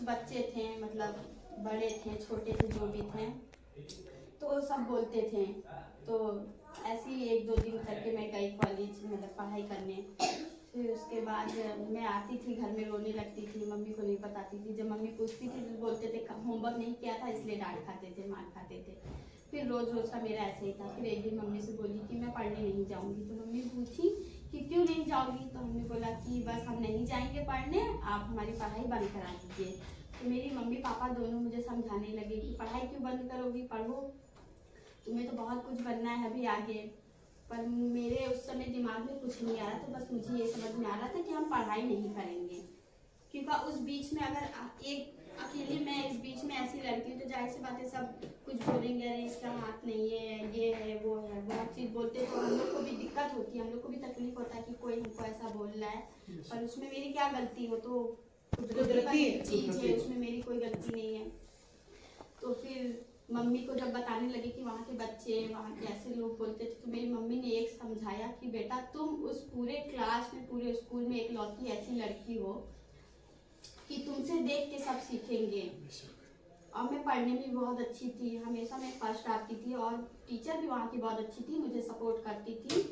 बच्चे थे, मतलब बड़े थे छोटे थे जो भी थे, तो सब बोलते थे। तो ऐसे ही 1-2 दिन करके मैं गई कॉलेज, मतलब पढ़ाई करने। फिर उसके बाद मैं आती थी घर में रोने लगती थी, मम्मी को नहीं बताती थी। जब मम्मी पूछती थी तो बोलते थे होमवर्क नहीं किया था इसलिए डांट खाते थे, मार खाते थे। फिर रोज रोज का मेरा ऐसे ही था। फिर एक दिन मम्मी से बोली कि मैं पढ़ने नहीं जाऊंगी। तो मम्मी पूछी कि क्यों नहीं जाओगी, तो हमने बोला कि बस हम नहीं जाएंगे पढ़ने, आप हमारी पढ़ाई बंद करा दीजिए। तो मेरी मम्मी पापा दोनों मुझे समझाने लगे कि पढ़ाई क्यों बंद करोगी, पढ़ो, तुम्हें तो बहुत कुछ बनना है अभी आगे। पर मेरे उस समय दिमाग में कुछ नहीं आ रहा था, बस मुझे ये समझ में आ रहा था कि हम पढ़ाई नहीं करेंगे। क्योंकि उस बीच में अगर एक अकेले मैं इस बीच में ऐसी लड़की हूँ तो जाहिर सी बात है सब कुछ बोलेंगे, अरे इसका हाथ नहीं है, ये है वो है, बहुत चीज़ बोलते। तो हम लोग को भी दिक्कत होती है, हम लोग को भी तकलीफ होता है कि कोई हमको ऐसा बोल रहा है। पर उसमें मेरी क्या गलती, हो तो कुदरती चीज़ है, उसमें मेरी कोई गलती नहीं है। तो फिर मम्मी को जब बताने लगे कि वहाँ के बच्चे, वहाँ के ऐसे लोग बोलते थे, तो मेरी मम्मी ने एक समझाया कि बेटा तुम उस पूरे क्लास में, पूरे स्कूल में एकलौती ऐसी लड़की हो कि तुमसे देख के सब सीखेंगे। और मैं पढ़ने में भी बहुत अच्छी थी, हमेशा मैं फर्स्ट आती थी, और टीचर भी वहाँ की बहुत अच्छी थी, मुझे सपोर्ट करती थी।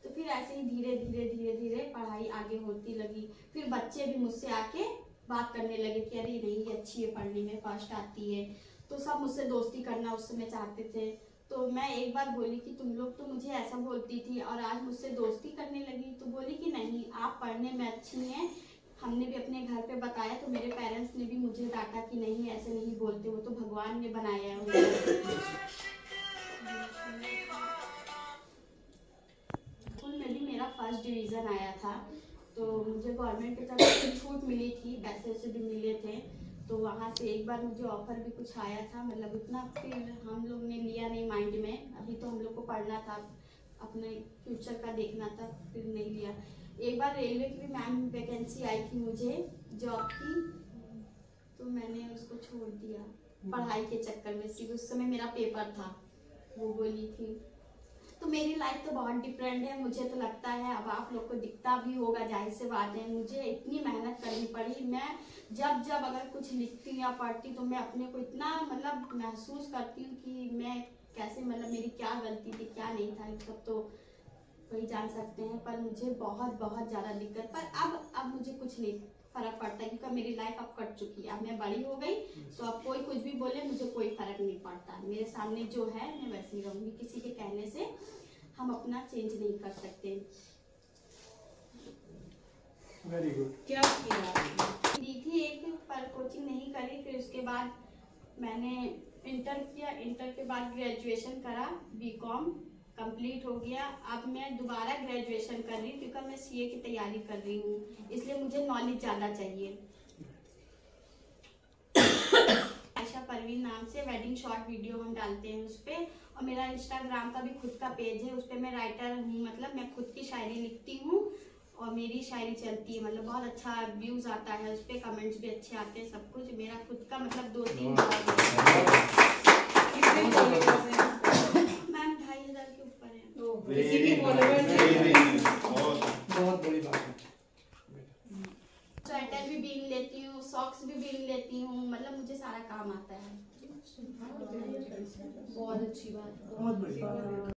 तो फिर ऐसे ही धीरे धीरे धीरे धीरे पढ़ाई आगे होती लगी। फिर बच्चे भी मुझसे आके बात करने लगे कि अरे नहीं ये अच्छी है पढ़ने में, फर्स्ट आती है। तो सब मुझसे दोस्ती करना उस समय चाहते थे। तो मैं एक बार बोली कि तुम लोग तो मुझे ऐसा बोलती थी और आज मुझसे दोस्ती करने लगी। तो बोली कि नहीं आप पढ़ने में अच्छी हैं, हमने भी अपने घर पे बताया तो मेरे पेरेंट्स ने भी मुझे डांटा कि नहीं ऐसे नहीं बोलते, वो तो भगवान ने बनाया है। स्कूल में भी मेरा फर्स्ट डिवीज़न आया था, तो मुझे गवर्नमेंट की तरफ से छूट मिली थी, पैसे से भी मिले थे। तो वहाँ से एक बार मुझे ऑफर भी कुछ आया था, मतलब उतना फिर हम लोग ने लिया नहीं माइंड में, अभी तो हम लोग को पढ़ना था, अपने फ्यूचर का देखना था, फिर नहीं लिया। एक बार रेलवे की भी मैम वैकेंसी आई थी मुझे जॉब की, तो मैंने उसको छोड़ दिया पढ़ाई के चक्कर में। सिर्फ उस समय मेरा पेपर था, वो बोली थी। तो मेरी लाइफ तो बहुत डिफरेंट है, मुझे तो लगता है, अब आप लोग को दिखता भी होगा, जाहिर से बात है, मुझे इतनी मेहनत करनी पड़ी। मैं जब जब अगर कुछ लिखती या पढ़ती तो मैं अपने को इतना मतलब महसूस करती हूँ कि मैं कैसे, मतलब मेरी क्या गलती थी क्या नहीं था, ये सब तो वही जान सकते हैं। पर मुझे बहुत बहुत ज़्यादा दिक्कत, पर अब मुझे कुछ नहीं फर्क पड़ता क्योंकि मेरी लाइफ अब कट चुकी है, अब मैं बड़ी हो गई। तो अब कोई कुछ भी बोले मुझे कोई फर्क नहीं पड़ता, मेरे सामने जो है मैं वैसे ही रहूंगी, किसी के कहने से हम अपना चेंज नहीं कर सकते। Very good. क्या किया दी थी एक, पर कोचिंग नहीं करी। फिर उसके बाद मैंने इंटर किया, इंटर के बाद ग्रेजुएशन करा, बीकॉम कंप्लीट हो गया। अब मैं दोबारा ग्रेजुएशन कर रही हूँ क्योंकि मैं सीए की तैयारी कर रही हूँ, इसलिए मुझे नॉलेज ज़्यादा चाहिए। आयशा परवीन नाम से वेडिंग शॉर्ट वीडियो हम डालते हैं उस पर, और मेरा इंस्टाग्राम का भी खुद का पेज है, उस पर मैं राइटर हूँ, मतलब मैं खुद की शायरी लिखती हूँ और मेरी शायरी चलती है, मतलब बहुत अच्छा व्यूज आता है उस पर, कमेंट्स भी अच्छे आते हैं, सब कुछ मेरा खुद का, मतलब 2-3 मैम 2500 के ऊपर है। तो किसी की बहुत बड़ी बात है। स्वेटर भी बीन लेती हूँ, सॉक्स भी बीन लेती हूँ, मतलब मुझे सारा काम आता है। बहुत अच्छी बात, बहुत बड़ी बात।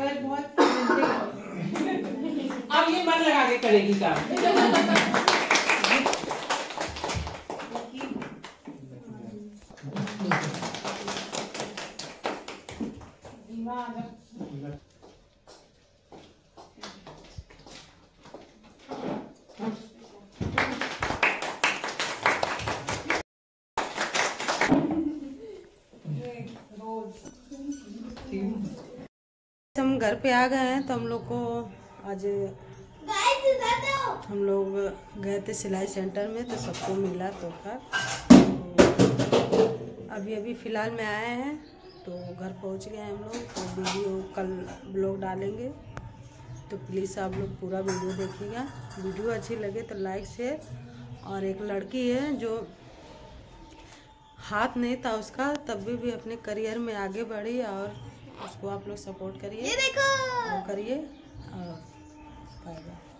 पर बहुत अब ये मन लगा के करेगी काम। हम घर पे आ गए हैं तो हम लोग को आज हम लोग गए थे सिलाई सेंटर में तो सबको मिला तोहफा। अभी अभी फ़िलहाल में आए हैं तो घर पहुंच गए हम लोग। तो वीडियो कल ब्लॉग डालेंगे तो प्लीज़ आप लोग पूरा वीडियो देखिएगा। वीडियो अच्छी लगे तो लाइक शेयर। और एक लड़की है जो हाथ नहीं था उसका तब भी अपने करियर में आगे बढ़ी और उसको आप लोग सपोर्ट करिए, ये देखो, करिए और फायदा।